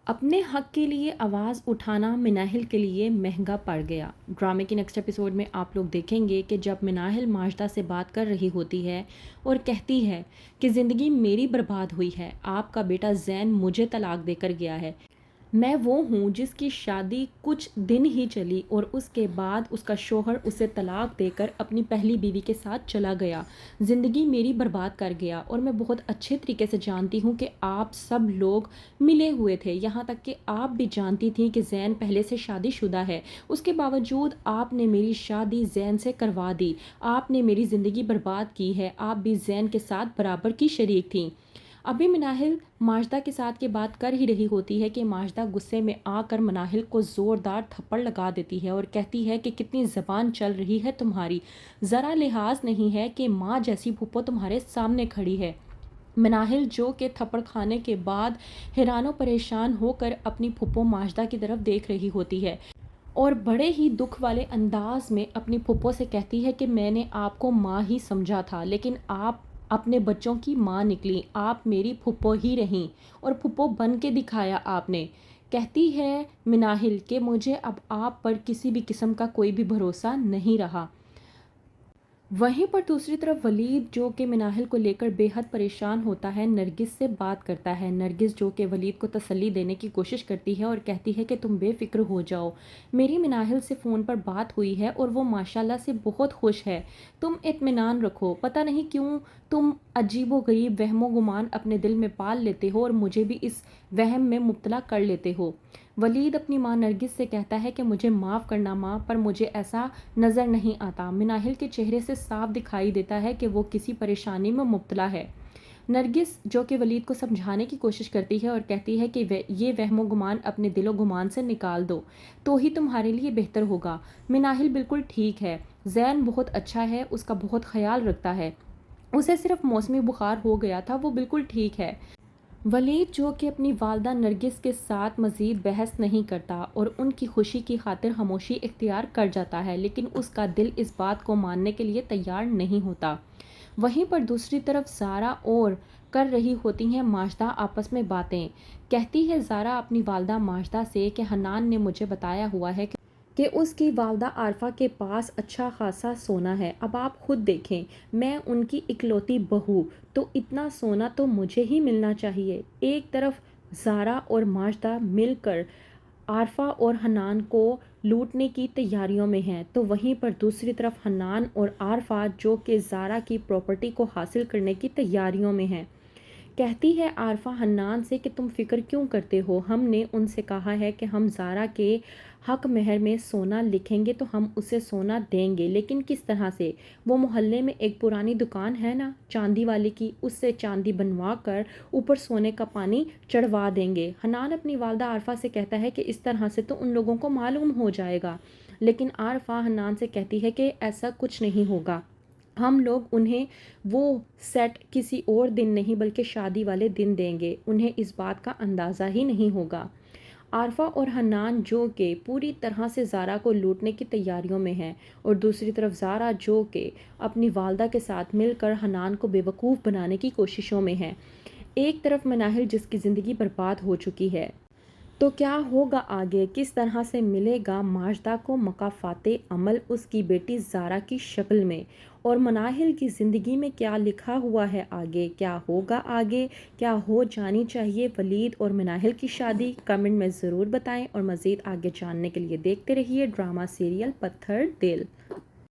اپنے حق کے لیے آواز اٹھانا مناہل کے لیے مہنگا پڑ گیا۔ ڈرامے کی نیکسٹ ایپیسوڈ میں آپ لوگ دیکھیں گے کہ جب مناہل ماجدہ سے بات کر رہی ہوتی ہے اور کہتی ہے کہ زندگی میری برباد ہوئی ہے، آپ کا بیٹا زین مجھے طلاق دے کر گیا ہے، میں وہ ہوں جس کی شادی کچھ دن ہی چلی اور اس کے بعد اس کا شوہر اسے طلاق دے کر اپنی پہلی بیوی کے ساتھ چلا گیا، زندگی میری برباد کر گیا۔ اور میں بہت اچھے طریقے سے جانتی ہوں کہ آپ سب لوگ ملے ہوئے تھے، یہاں تک کہ آپ بھی جانتی تھیں کہ زین پہلے سے شادی شدہ ہے، اس کے باوجود آپ نے میری شادی زین سے کروا دی، آپ نے میری زندگی برباد کی ہے، آپ بھی زین کے ساتھ برابر کی شریک تھیں۔ ابھی مناہل ماجدہ کے ساتھ یہ بات کر ہی رہی ہوتی ہے کہ ماجدہ غصے میں آ کر مناہل کو زوردار تھپڑ لگا دیتی ہے اور کہتی ہے کہ کتنی زبان چل رہی ہے تمہاری، ذرا لحاظ نہیں ہے کہ ماں جیسی پھپھو تمہارے سامنے کھڑی ہے۔ مناہل جو کہ تھپڑ کھانے کے بعد حیران و پریشان ہو کر اپنی پھپھو ماجدہ کی طرف دیکھ رہی ہوتی ہے اور بڑے ہی دکھ والے انداز میں اپنی پھپھو سے کہتی ہے کہ میں نے آپ کو ماں ہی سمجھا تھا، لیکن آپ اپنے بچوں کی ماں نکلی، آپ میری پھپھو ہی رہیں اور پھپھو بن کے دکھایا آپ نے۔ کہتی ہے مناہل کہ مجھے اب آپ پر کسی بھی قسم کا کوئی بھی بھروسہ نہیں رہا۔ وہیں پر دوسری طرف ولید جو کہ مناہل کو لے کر بے حد پریشان ہوتا ہے، نرگس سے بات کرتا ہے۔ نرگس جو کہ ولید کو تسلی دینے کی کوشش کرتی ہے اور کہتی ہے کہ تم بے فکر ہو جاؤ، میری مناہل سے فون پر بات ہوئی ہے اور وہ ماشاءاللہ سے بہت خوش ہے، تم اطمینان رکھو، پتہ نہیں کیوں تم عجیب و غریب وہم و گمان اپنے دل میں پال لیتے ہو اور مجھے بھی اس وہم میں مبتلا کر لیتے ہو۔ ولید اپنی ماں نرگس سے کہتا ہے کہ مجھے معاف کرنا ماں، پر مجھے ایسا نظر نہیں آتا۔ مناہل کے چہرے سے صاف دکھائی دیتا ہے کہ وہ کسی پریشانی میں مبتلا ہے۔ نرگس جو کہ ولید کو سمجھانے کی کوشش کرتی ہے اور کہتی ہے کہ یہ وہم و گمان اپنے دل و گمان سے نکال دو تو ہی تمہارے لیے بہتر ہوگا۔ مناہل بالکل ٹھیک ہے، زین بہت اچھا ہے، اس کا بہت خیال رکھتا ہے، اسے صرف موسمی بخار ہو گیا تھا، وہ بالکل ٹھیک ہے۔ ولید جو کہ اپنی والدہ نرگس کے ساتھ مزید بحث نہیں کرتا اور ان کی خوشی کی خاطر خاموشی اختیار کر جاتا ہے، لیکن اس کا دل اس بات کو ماننے کے لیے تیار نہیں ہوتا۔ وہیں پر دوسری طرف زارا اور کر رہی ہوتی ہیں ماجدہ آپس میں باتیں۔ کہتی ہے زارا اپنی والدہ ماجدہ سے کہ حنان نے مجھے بتایا ہوا ہے کہ اس کی والدہ عارفہ کے پاس اچھا خاصا سونا ہے، اب آپ خود دیکھیں، میں ان کی اکلوتی بہو، تو اتنا سونا تو مجھے ہی ملنا چاہیے۔ ایک طرف زارا اور ماجدہ مل کر عارفہ اور حنان کو لوٹنے کی تیاریوں میں ہیں، تو وہیں پر دوسری طرف حنان اور عارفہ جو کہ زارا کی پراپرٹی کو حاصل کرنے کی تیاریوں میں ہیں۔ کہتی ہے عارفہ حنان سے کہ تم فکر کیوں کرتے ہو، ہم نے ان سے کہا ہے کہ ہم زارا کے حق مہر میں سونا لکھیں گے تو ہم اسے سونا دیں گے، لیکن کس طرح سے؟ وہ محلے میں ایک پرانی دکان ہے نا چاندی والی کی، اس سے چاندی بنوا کر اوپر سونے کا پانی چڑھوا دیں گے۔ حنان اپنی والدہ عارفہ سے کہتا ہے کہ اس طرح سے تو ان لوگوں کو معلوم ہو جائے گا، لیکن عارفہ حنان سے کہتی ہے کہ ایسا کچھ نہیں ہوگا، ہم لوگ انہیں وہ سیٹ کسی اور دن نہیں بلکہ شادی والے دن دیں گے، انہیں اس بات کا اندازہ ہی نہیں ہوگا۔ عارفہ اور حنان جو کہ پوری طرح سے زارا کو لوٹنے کی تیاریوں میں ہیں اور دوسری طرف زارا جو کہ اپنی والدہ کے ساتھ مل کر حنان کو بیوقوف بنانے کی کوششوں میں ہیں۔ ایک طرف مناہل جس کی زندگی برباد ہو چکی ہے، تو کیا ہوگا آگے، کس طرح سے ملے گا ماجدہ کو مکافات عمل اس کی بیٹی زارا کی شکل میں، اور مناہل کی زندگی میں کیا لکھا ہوا ہے آگے، کیا ہوگا آگے، کیا ہو جانی چاہیے ولید اور مناہل کی شادی، کمنٹ میں ضرور بتائیں اور مزید آگے جاننے کے لیے دیکھتے رہیے ڈرامہ سیریل پتھر دل۔